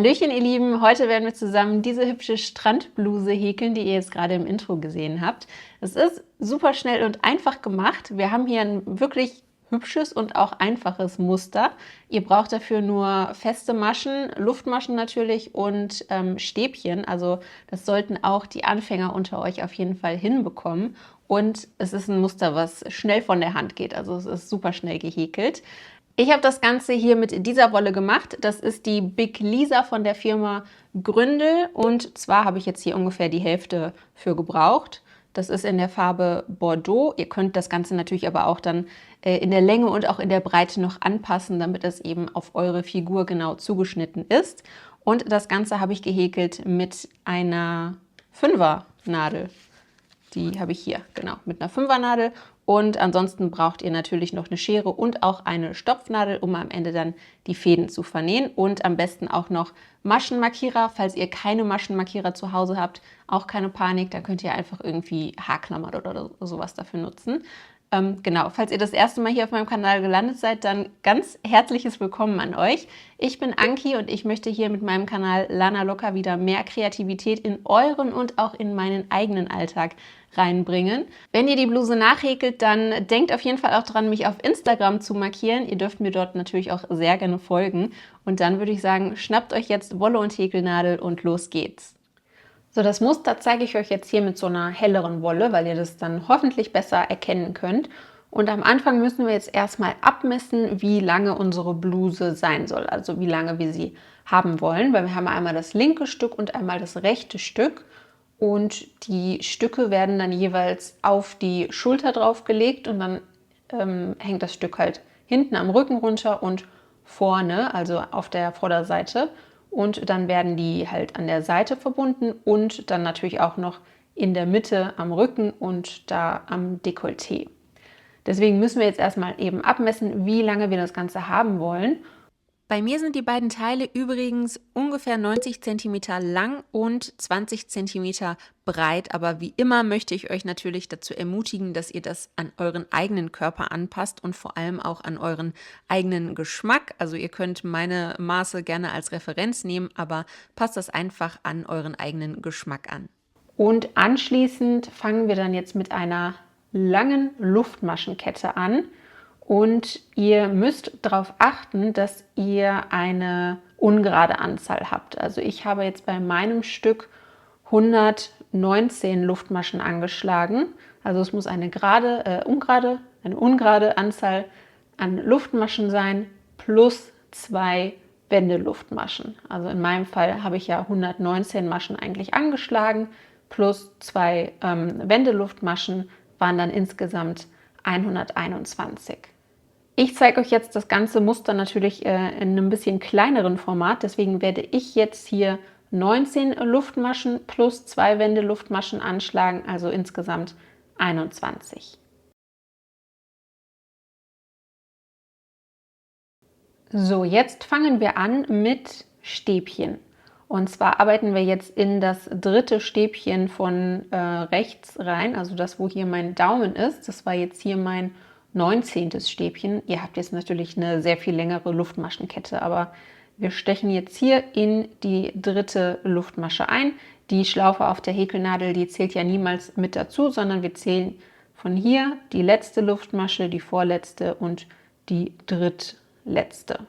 Hallöchen, ihr Lieben! Heute werden wir zusammen diese hübsche Strandbluse häkeln, die ihr jetzt gerade im Intro gesehen habt. Es ist super schnell und einfach gemacht. Wir haben hier ein wirklich hübsches und auch einfaches Muster. Ihr braucht dafür nur feste Maschen, Luftmaschen natürlich und Stäbchen. Also das sollten auch die Anfänger unter euch auf jeden Fall hinbekommen. Und es ist ein Muster, was schnell von der Hand geht. Also es ist super schnell gehäkelt. Ich habe das Ganze hier mit dieser Wolle gemacht. Das ist die Big Lisa von der Firma Gründel und zwar habe ich jetzt hier ungefähr die Hälfte für gebraucht. Das ist in der Farbe Bordeaux. Ihr könnt das Ganze natürlich aber auch dann in der Länge und auch in der Breite noch anpassen, damit es eben auf eure Figur genau zugeschnitten ist. Und das Ganze habe ich gehäkelt mit einer 5er Nadel. Die habe ich hier, genau, mit einer 5er Nadel. Und ansonsten braucht ihr natürlich noch eine Schere und auch eine Stopfnadel, um am Ende dann die Fäden zu vernähen. Und am besten auch noch Maschenmarkierer. Falls ihr keine Maschenmarkierer zu Hause habt, auch keine Panik, dann könnt ihr einfach irgendwie Haarklammern oder sowas dafür nutzen. Genau, falls ihr das erste Mal hier auf meinem Kanal gelandet seid, dann ganz herzliches Willkommen an euch. Ich bin Anki und ich möchte hier mit meinem Kanal Lana Loca wieder mehr Kreativität in euren und auch in meinen eigenen Alltag reinbringen. Wenn ihr die Bluse nachhäkelt, dann denkt auf jeden Fall auch dran, mich auf Instagram zu markieren. Ihr dürft mir dort natürlich auch sehr gerne folgen. Und dann würde ich sagen, schnappt euch jetzt Wolle und Häkelnadel und los geht's. So, das Muster zeige ich euch jetzt hier mit so einer helleren Wolle, weil ihr das dann hoffentlich besser erkennen könnt. Und am Anfang müssen wir jetzt erstmal abmessen, wie lange unsere Bluse sein soll, also wie lange wir sie haben wollen, weil wir haben einmal das linke Stück und einmal das rechte Stück. Und die Stücke werden dann jeweils auf die Schulter drauf gelegt und dann hängt das Stück halt hinten am Rücken runter und vorne, also auf der Vorderseite. Und dann werden die halt an der Seite verbunden und dann natürlich auch noch in der Mitte am Rücken und da am Dekolleté. Deswegen müssen wir jetzt erstmal eben abmessen, wie lange wir das Ganze haben wollen. Bei mir sind die beiden Teile übrigens ungefähr 90 cm lang und 20 cm breit. Aber wie immer möchte ich euch natürlich dazu ermutigen, dass ihr das an euren eigenen Körper anpasst und vor allem auch an euren eigenen Geschmack. Also ihr könnt meine Maße gerne als Referenz nehmen, aber passt das einfach an euren eigenen Geschmack an. Und anschließend fangen wir dann jetzt mit einer langen Luftmaschenkette an. Und ihr müsst darauf achten, dass ihr eine ungerade Anzahl habt. Also ich habe jetzt bei meinem Stück 119 Luftmaschen angeschlagen. Also es muss eine ungerade Anzahl an Luftmaschen sein plus 2 Wendeluftmaschen. Also in meinem Fall habe ich ja 119 Maschen eigentlich angeschlagen plus 2 Wendeluftmaschen waren dann insgesamt 121. Ich zeige euch jetzt das ganze Muster natürlich in einem bisschen kleineren Format, deswegen werde ich jetzt hier 19 Luftmaschen plus 2 Wendeluftmaschen anschlagen, also insgesamt 21. So, jetzt fangen wir an mit Stäbchen. Und zwar arbeiten wir jetzt in das dritte Stäbchen von rechts rein, also das, wo hier mein Daumen ist. Das war jetzt hier mein 19. Stäbchen. Ihr habt jetzt natürlich eine sehr viel längere Luftmaschenkette, aber wir stechen jetzt hier in die dritte Luftmasche ein. Die Schlaufe auf der Häkelnadel, die zählt ja niemals mit dazu, sondern wir zählen von hier die letzte Luftmasche, die vorletzte und die drittletzte.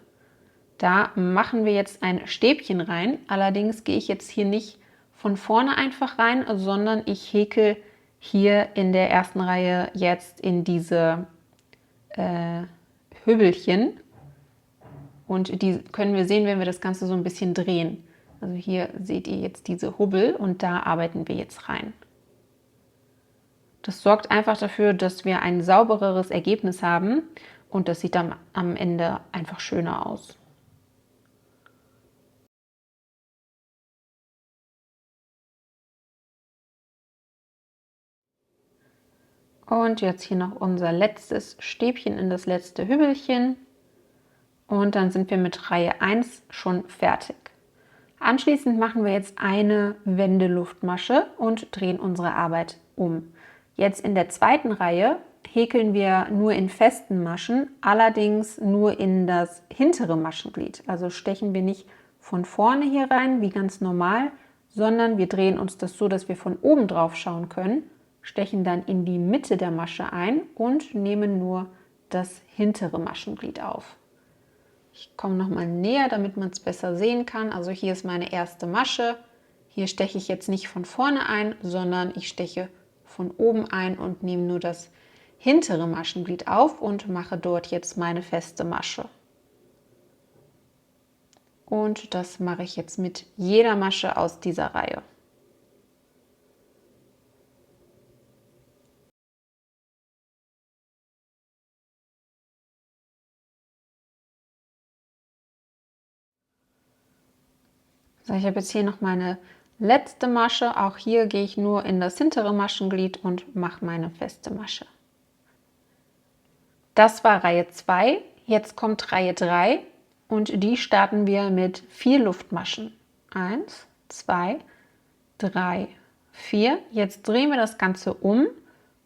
Da machen wir jetzt ein Stäbchen rein. Allerdings gehe ich jetzt hier nicht von vorne einfach rein, sondern ich häkel hier in der ersten Reihe jetzt in diese Hübbelchen. Und die können wir sehen, wenn wir das Ganze so ein bisschen drehen. Also hier seht ihr jetzt diese Hubbel und da arbeiten wir jetzt rein. Das sorgt einfach dafür, dass wir ein saubereres Ergebnis haben und das sieht dann am Ende einfach schöner aus. Und jetzt hier noch unser letztes Stäbchen in das letzte Hübbelchen. Und dann sind wir mit Reihe 1 schon fertig. Anschließend machen wir jetzt eine Wendeluftmasche und drehen unsere Arbeit um. Jetzt in der zweiten Reihe häkeln wir nur in festen Maschen, allerdings nur in das hintere Maschenglied. Also stechen wir nicht von vorne hier rein, wie ganz normal, sondern wir drehen uns das so, dass wir von oben drauf schauen können, stechen dann in die Mitte der Masche ein und nehmen nur das hintere Maschenglied auf. Ich komme nochmal näher, damit man es besser sehen kann. Also hier ist meine erste Masche. Hier steche ich jetzt nicht von vorne ein, sondern ich steche von oben ein und nehme nur das hintere Maschenglied auf und mache dort jetzt meine feste Masche. Und das mache ich jetzt mit jeder Masche aus dieser Reihe. So, ich habe jetzt hier noch meine letzte Masche. Auch hier gehe ich nur in das hintere Maschenglied und mache meine feste Masche. Das war Reihe 2. Jetzt kommt Reihe 3 und die starten wir mit 4 Luftmaschen. 1, 2, 3, 4. Jetzt drehen wir das Ganze um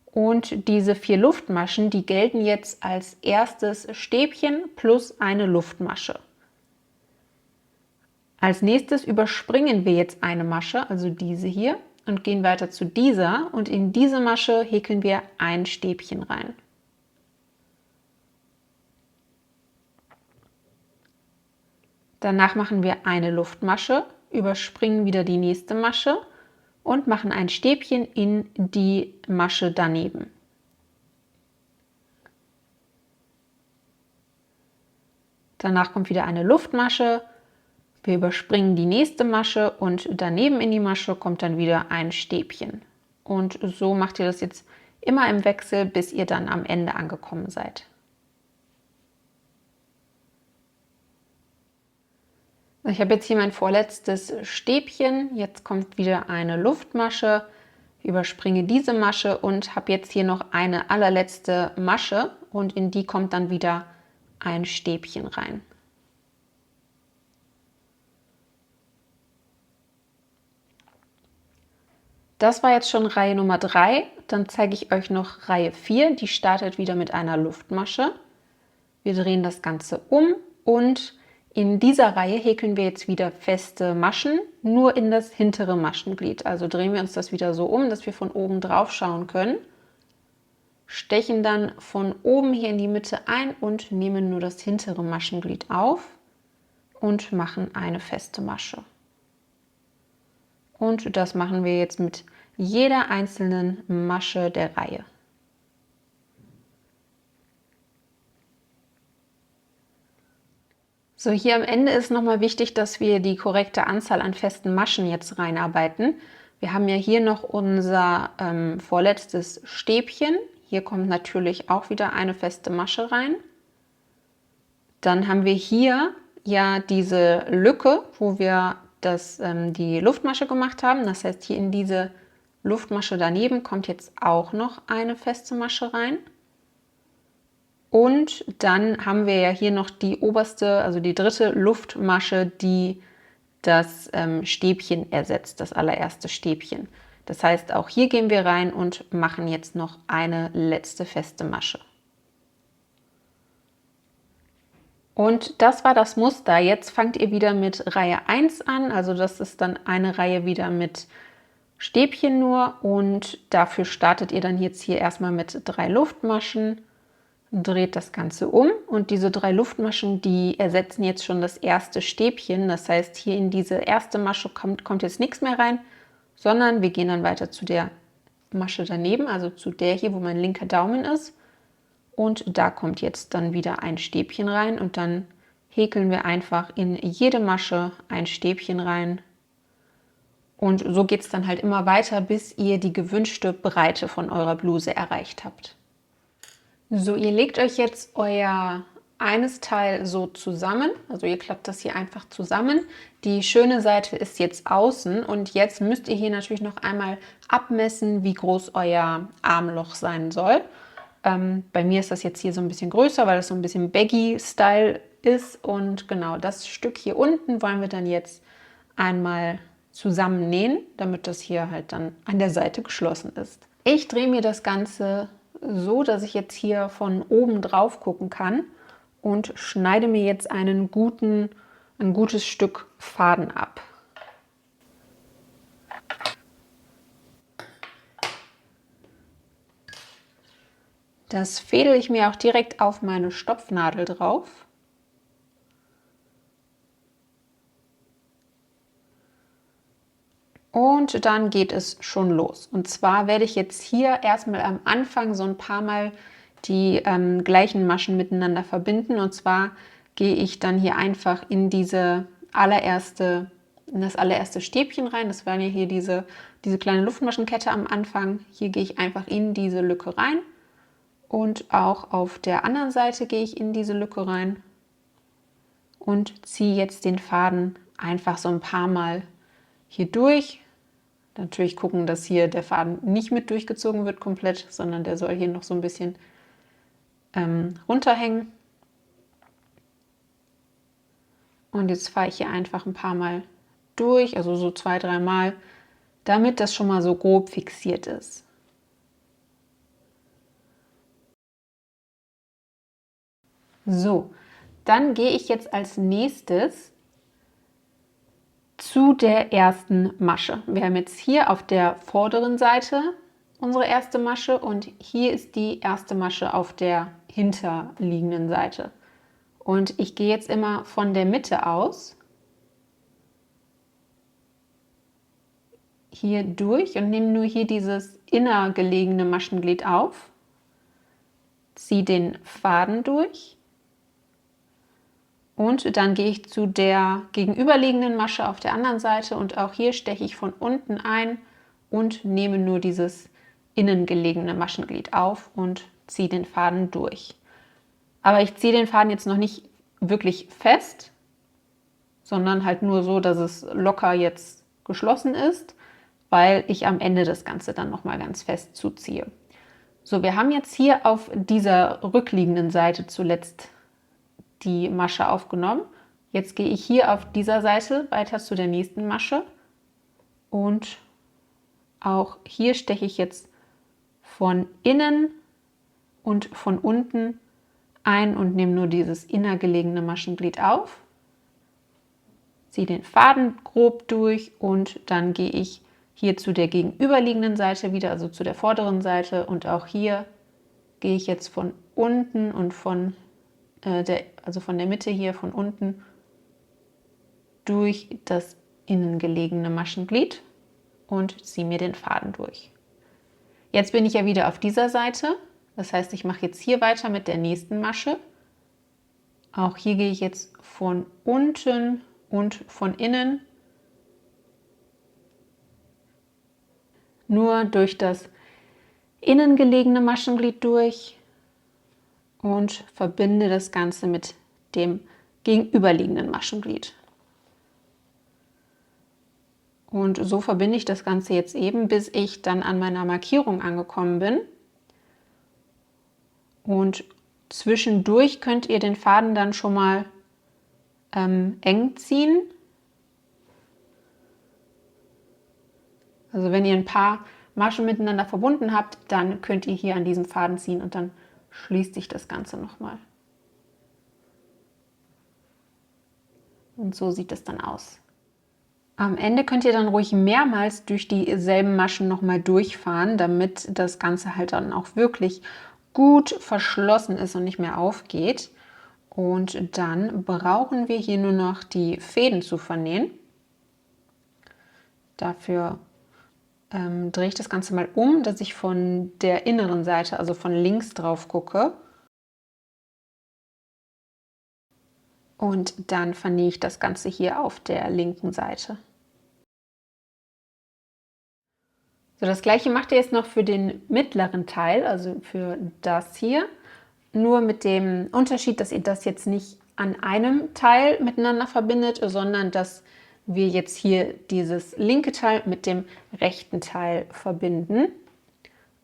und diese 4 Luftmaschen, die gelten jetzt als erstes Stäbchen plus eine Luftmasche. Als nächstes überspringen wir jetzt eine Masche, also diese hier, und gehen weiter zu dieser und in diese Masche häkeln wir ein Stäbchen rein. Danach machen wir eine Luftmasche, überspringen wieder die nächste Masche und machen ein Stäbchen in die Masche daneben. Danach kommt wieder eine Luftmasche. Wir überspringen die nächste Masche und daneben in die Masche kommt dann wieder ein Stäbchen. Und so macht ihr das jetzt immer im Wechsel, bis ihr dann am Ende angekommen seid. Ich habe jetzt hier mein vorletztes Stäbchen. Jetzt kommt wieder eine Luftmasche. Ich überspringe diese Masche und habe jetzt hier noch eine allerletzte Masche und in die kommt dann wieder ein Stäbchen rein. Das war jetzt schon Reihe Nummer 3. Dann zeige ich euch noch Reihe 4. Die startet wieder mit einer Luftmasche. Wir drehen das Ganze um und in dieser Reihe häkeln wir jetzt wieder feste Maschen, nur in das hintere Maschenglied. Also drehen wir uns das wieder so um, dass wir von oben drauf schauen können. Stechen dann von oben hier in die Mitte ein und nehmen nur das hintere Maschenglied auf und machen eine feste Masche. Und das machen wir jetzt mit jeder einzelnen Masche der Reihe. So, hier am Ende ist nochmal wichtig, dass wir die korrekte Anzahl an festen Maschen jetzt reinarbeiten. Wir haben ja hier noch unser vorletztes Stäbchen. Hier kommt natürlich auch wieder eine feste Masche rein. Dann haben wir hier ja diese Lücke, wo wir die Luftmasche gemacht haben. Das heißt, hier in diese Luftmasche daneben kommt jetzt auch noch eine feste Masche rein. Und dann haben wir ja hier noch die oberste, also die dritte Luftmasche, die das Stäbchen ersetzt, das allererste Stäbchen. Das heißt, auch hier gehen wir rein und machen jetzt noch eine letzte feste Masche. Und das war das Muster. Jetzt fangt ihr wieder mit Reihe 1 an. Also das ist dann eine Reihe wieder mit Stäbchen nur. Und dafür startet ihr dann jetzt hier erstmal mit 3 Luftmaschen. Dreht das Ganze um. Und diese 3 Luftmaschen, die ersetzen jetzt schon das erste Stäbchen. Das heißt, hier in diese erste Masche kommt jetzt nichts mehr rein, sondern wir gehen dann weiter zu der Masche daneben, also zu der hier, wo mein linker Daumen ist. Und da kommt jetzt dann wieder ein Stäbchen rein und dann häkeln wir einfach in jede Masche ein Stäbchen rein. Und so geht es dann halt immer weiter, bis ihr die gewünschte Breite von eurer Bluse erreicht habt. So, ihr legt euch jetzt euer eines Teil so zusammen, also ihr klappt das hier einfach zusammen. Die schöne Seite ist jetzt außen und jetzt müsst ihr hier natürlich noch einmal abmessen, wie groß euer Armloch sein soll. Bei mir ist das jetzt hier so ein bisschen größer, weil das so ein bisschen Baggy-Style ist. Und genau das Stück hier unten wollen wir dann jetzt einmal zusammennähen, damit das hier halt dann an der Seite geschlossen ist. Ich drehe mir das Ganze so, dass ich jetzt hier von oben drauf gucken kann und schneide mir jetzt einen guten ein gutes Stück Faden ab. Das fädel ich mir auch direkt auf meine Stopfnadel drauf. Und dann geht es schon los. Und zwar werde ich jetzt hier erstmal am Anfang so ein paar Mal die gleichen Maschen miteinander verbinden. Und zwar gehe ich dann hier einfach in das allererste Stäbchen rein. Das war ja hier diese kleine Luftmaschenkette am Anfang. Hier gehe ich einfach in diese Lücke rein. Und auch auf der anderen Seite gehe ich in diese Lücke rein und ziehe jetzt den Faden einfach so ein paar Mal hier durch. Natürlich gucken, dass hier der Faden nicht mit durchgezogen wird komplett, sondern der soll hier noch so ein bisschen runterhängen. Und jetzt fahre ich hier einfach ein paar Mal durch, also so 2-3 Mal, damit das schon mal so grob fixiert ist. So, dann gehe ich jetzt als nächstes zu der ersten Masche. Wir haben jetzt hier auf der vorderen Seite unsere erste Masche und hier ist die erste Masche auf der hinterliegenden Seite. Und ich gehe jetzt immer von der Mitte aus hier durch und nehme nur hier dieses innergelegene Maschenglied auf, ziehe den Faden durch. Und dann gehe ich zu der gegenüberliegenden Masche auf der anderen Seite und auch hier steche ich von unten ein und nehme nur dieses innen gelegene Maschenglied auf und ziehe den Faden durch. Aber ich ziehe den Faden jetzt noch nicht wirklich fest, sondern halt nur so, dass es locker jetzt geschlossen ist, weil ich am Ende das Ganze dann nochmal ganz fest zuziehe. So, wir haben jetzt hier auf dieser rückliegenden Seite zuletzt die Masche aufgenommen. Jetzt gehe ich hier auf dieser Seite weiter zu der nächsten Masche und auch hier steche ich jetzt von innen und von unten ein und nehme nur dieses innergelegene Maschenglied auf, ziehe den Faden grob durch und dann gehe ich hier zu der gegenüberliegenden Seite wieder, also zu der vorderen Seite, und auch hier gehe ich jetzt von unten und von der Mitte hier von unten durch das innen gelegene Maschenglied und ziehe mir den Faden durch. Jetzt bin ich ja wieder auf dieser Seite, das heißt, ich mache jetzt hier weiter mit der nächsten Masche. Auch hier gehe ich jetzt von unten und von innen nur durch das innen gelegene Maschenglied durch und verbinde das Ganze mit dem gegenüberliegenden Maschenglied. Und so verbinde ich das Ganze jetzt eben, bis ich dann an meiner Markierung angekommen bin. Und zwischendurch könnt ihr den Faden dann schon mal eng ziehen. Also wenn ihr ein paar Maschen miteinander verbunden habt, dann könnt ihr hier an diesem Faden ziehen und dann schließt sich das Ganze nochmal. Und so sieht es dann aus. Am Ende könnt ihr dann ruhig mehrmals durch dieselben Maschen nochmal durchfahren, damit das Ganze halt dann auch wirklich gut verschlossen ist und nicht mehr aufgeht. Und dann brauchen wir hier nur noch die Fäden zu vernähen. Dafür drehe ich das Ganze mal um, dass ich von der inneren Seite, also von links drauf gucke. Und dann vernähe ich das Ganze hier auf der linken Seite. So, das gleiche macht ihr jetzt noch für den mittleren Teil, also für das hier. Nur mit dem Unterschied, dass ihr das jetzt nicht an einem Teil miteinander verbindet, sondern dass wir jetzt hier dieses linke Teil mit dem rechten Teil verbinden.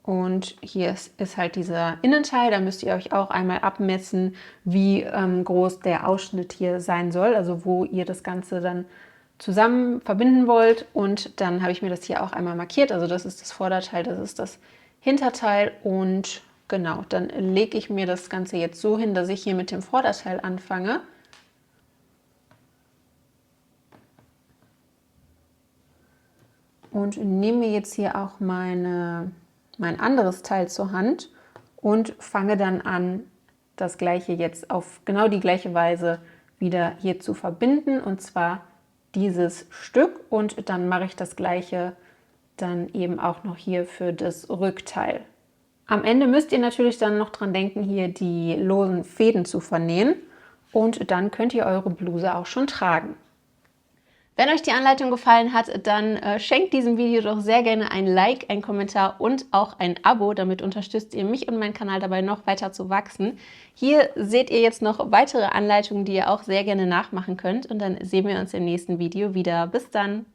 Und hier ist halt dieser Innenteil, da müsst ihr euch auch einmal abmessen, wie groß der Ausschnitt hier sein soll, also wo ihr das Ganze dann zusammen verbinden wollt. Und dann habe ich mir das hier auch einmal markiert, also das ist das Vorderteil, das ist das Hinterteil. Und genau, dann lege ich mir das Ganze jetzt so hin, dass ich hier mit dem Vorderteil anfange. und nehme mir jetzt hier auch mein anderes Teil zur Hand und fange dann an, das gleiche jetzt auf genau die gleiche Weise wieder hier zu verbinden, und zwar dieses Stück, und dann mache ich das gleiche dann eben auch noch hier für das Rückteil. Am Ende müsst ihr natürlich dann noch dran denken, hier die losen Fäden zu vernähen, und dann könnt ihr eure Bluse auch schon tragen. Wenn euch die Anleitung gefallen hat, dann schenkt diesem Video doch sehr gerne ein Like, einen Kommentar und auch ein Abo. Damit unterstützt ihr mich und meinen Kanal dabei, noch weiter zu wachsen. Hier seht ihr jetzt noch weitere Anleitungen, die ihr auch sehr gerne nachmachen könnt. Und dann sehen wir uns im nächsten Video wieder. Bis dann!